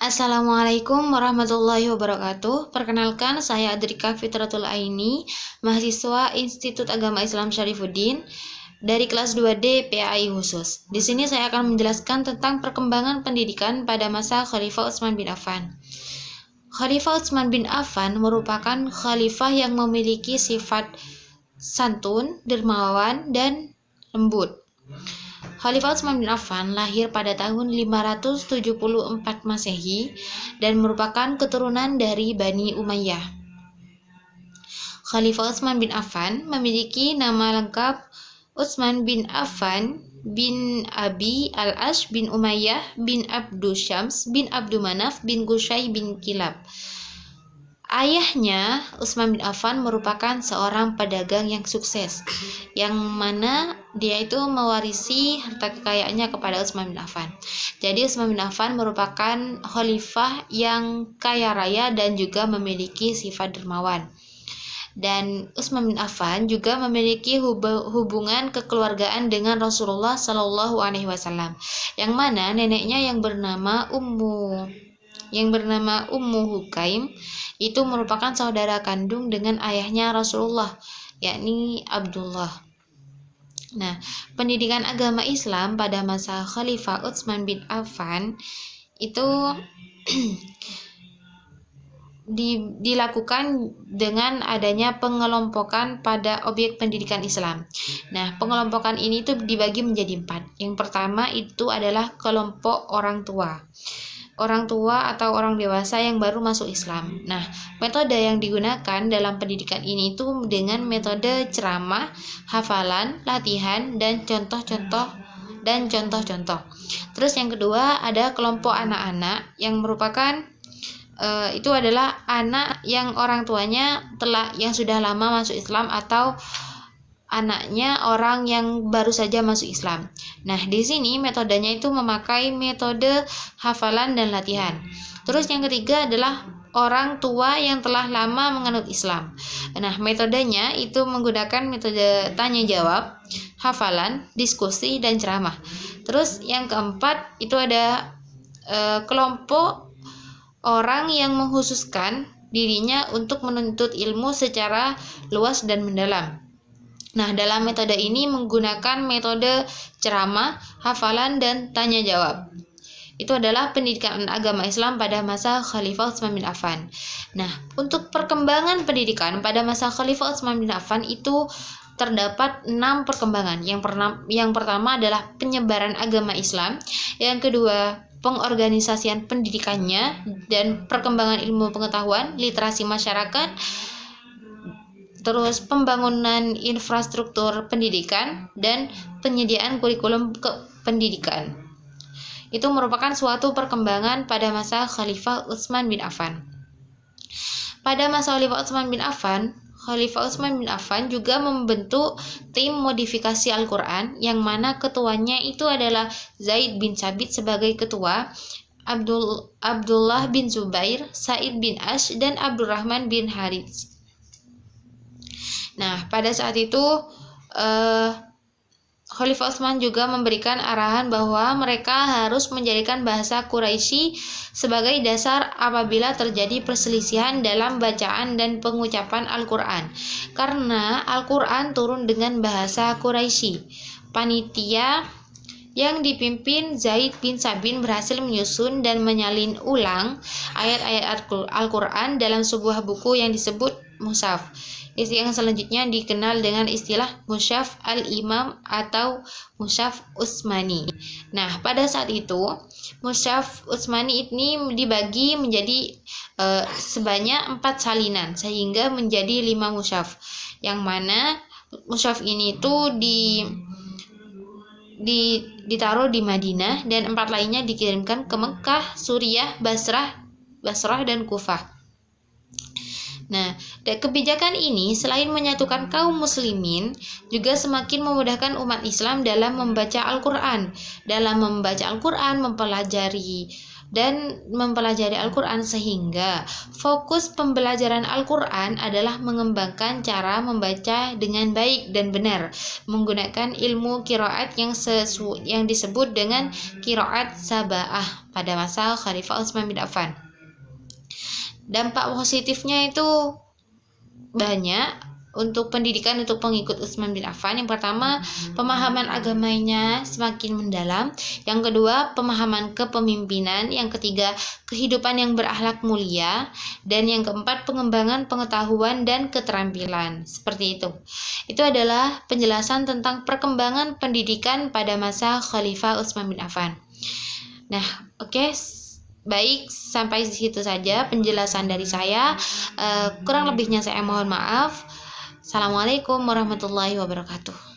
Assalamualaikum warahmatullahi wabarakatuh. Perkenalkan, saya Adrika Fitratul Aini, mahasiswa Institut Agama Islam Syarifuddin dari kelas 2D PAI khusus. Di sini saya akan menjelaskan tentang perkembangan pendidikan pada masa Khalifah Utsman bin Affan. Khalifah Utsman bin Affan merupakan khalifah yang memiliki sifat santun, dermawan, dan lembut. Khalifah Utsman bin Affan lahir pada tahun 574 Masehi dan merupakan keturunan dari Bani Umayyah. Khalifah Utsman bin Affan memiliki nama lengkap Utsman bin Affan bin Abi al-Ash bin Umayyah bin Abdu Syams bin Abdu Manaf bin Qusay bin Kilab. Ayahnya, Utsman bin Affan, merupakan seorang pedagang yang sukses, yang mana dia itu mewarisi harta kekayaannya kepada Utsman bin Affan. Jadi Utsman bin Affan merupakan khalifah yang kaya raya dan juga memiliki sifat dermawan. Dan Utsman bin Affan juga memiliki hubungan kekeluargaan dengan Rasulullah Shallallahu Alaihi Wasallam, yang mana neneknya yang bernama Ummu Hukaim itu merupakan saudara kandung dengan ayahnya Rasulullah, yakni Abdullah. Nah, pendidikan agama Islam pada masa Khalifah Utsman bin Affan itu dilakukan dengan adanya pengelompokan pada objek pendidikan Islam. Nah, pengelompokan ini tuh dibagi menjadi 4. Yang pertama itu adalah kelompok orang tua atau orang dewasa yang baru masuk Islam. Nah, metode yang digunakan dalam pendidikan ini itu dengan metode ceramah, hafalan, latihan, dan contoh-contoh. Terus yang kedua ada kelompok anak-anak yang merupakan itu adalah anak yang orang tuanya yang sudah lama masuk Islam atau anaknya orang yang baru saja masuk Islam. Nah, di sini metodenya itu memakai metode hafalan dan latihan. Terus yang ketiga adalah orang tua yang telah lama menganut Islam. Nah, metodenya itu menggunakan metode tanya jawab, hafalan, diskusi, dan ceramah. Terus yang keempat itu ada kelompok orang yang mengkhususkan dirinya untuk menuntut ilmu secara luas dan mendalam. Nah, dalam metode ini menggunakan metode ceramah, hafalan, dan tanya jawab. Itu adalah pendidikan agama Islam pada masa Khalifah Utsman bin Affan. Nah, untuk perkembangan pendidikan pada masa Khalifah Utsman bin Affan itu terdapat 6 perkembangan. Yang pertama adalah penyebaran agama Islam. Yang kedua, pengorganisasian pendidikannya dan perkembangan ilmu pengetahuan, literasi masyarakat, terus pembangunan infrastruktur pendidikan dan penyediaan kurikulum pendidikan. Itu merupakan suatu perkembangan pada masa Khalifah Utsman bin Affan. Pada masa Khalifah Utsman bin Affan juga membentuk tim modifikasi Al-Quran, yang mana ketuanya itu adalah Zaid bin Sabit sebagai ketua, Abdullah bin Zubair, Sa'id bin Ash, dan Abdurrahman bin Harits. Nah, pada saat itu Khalifah Utsman juga memberikan arahan bahwa mereka harus menjadikan bahasa Quraisy sebagai dasar apabila terjadi perselisihan dalam bacaan dan pengucapan Al-Quran, karena Al-Quran turun dengan bahasa Quraisy. Panitia yang dipimpin Zaid bin Sabin berhasil menyusun dan menyalin ulang ayat-ayat Al-Quran dalam sebuah buku yang disebut Mushaf. Yang selanjutnya dikenal dengan istilah Mushaf al-Imam atau Mushaf Utsmani. Nah, pada saat itu Mushaf Utsmani ini dibagi menjadi sebanyak 4 salinan sehingga menjadi 5 mushaf. Yang mana mushaf ini itu ditaruh di Madinah dan 4 lainnya dikirimkan ke Mekah, Suriah, Basrah, dan Kufah. Nah, kebijakan ini selain menyatukan kaum muslimin, juga semakin memudahkan umat Islam dalam membaca Al-Quran. Dalam membaca Al-Quran, mempelajari dan mempelajari Al-Quran, sehingga fokus pembelajaran Al-Quran adalah mengembangkan cara membaca dengan baik dan benar menggunakan ilmu qiraat yang disebut dengan qiraat sab'ah pada masa Khalifah Utsman bin Affan. Dampak positifnya itu banyak untuk pendidikan untuk pengikut Utsman bin Affan. Yang pertama, pemahaman agamanya semakin mendalam. Yang kedua, pemahaman kepemimpinan. Yang ketiga, kehidupan yang berakhlak mulia. Dan yang keempat, pengembangan pengetahuan dan keterampilan. Seperti itu. Itu adalah penjelasan tentang perkembangan pendidikan pada masa Khalifah Utsman bin Affan. Nah, oke. Baik, sampai di situ saja penjelasan dari saya. Kurang lebihnya saya mohon maaf. Assalamualaikum warahmatullahi wabarakatuh.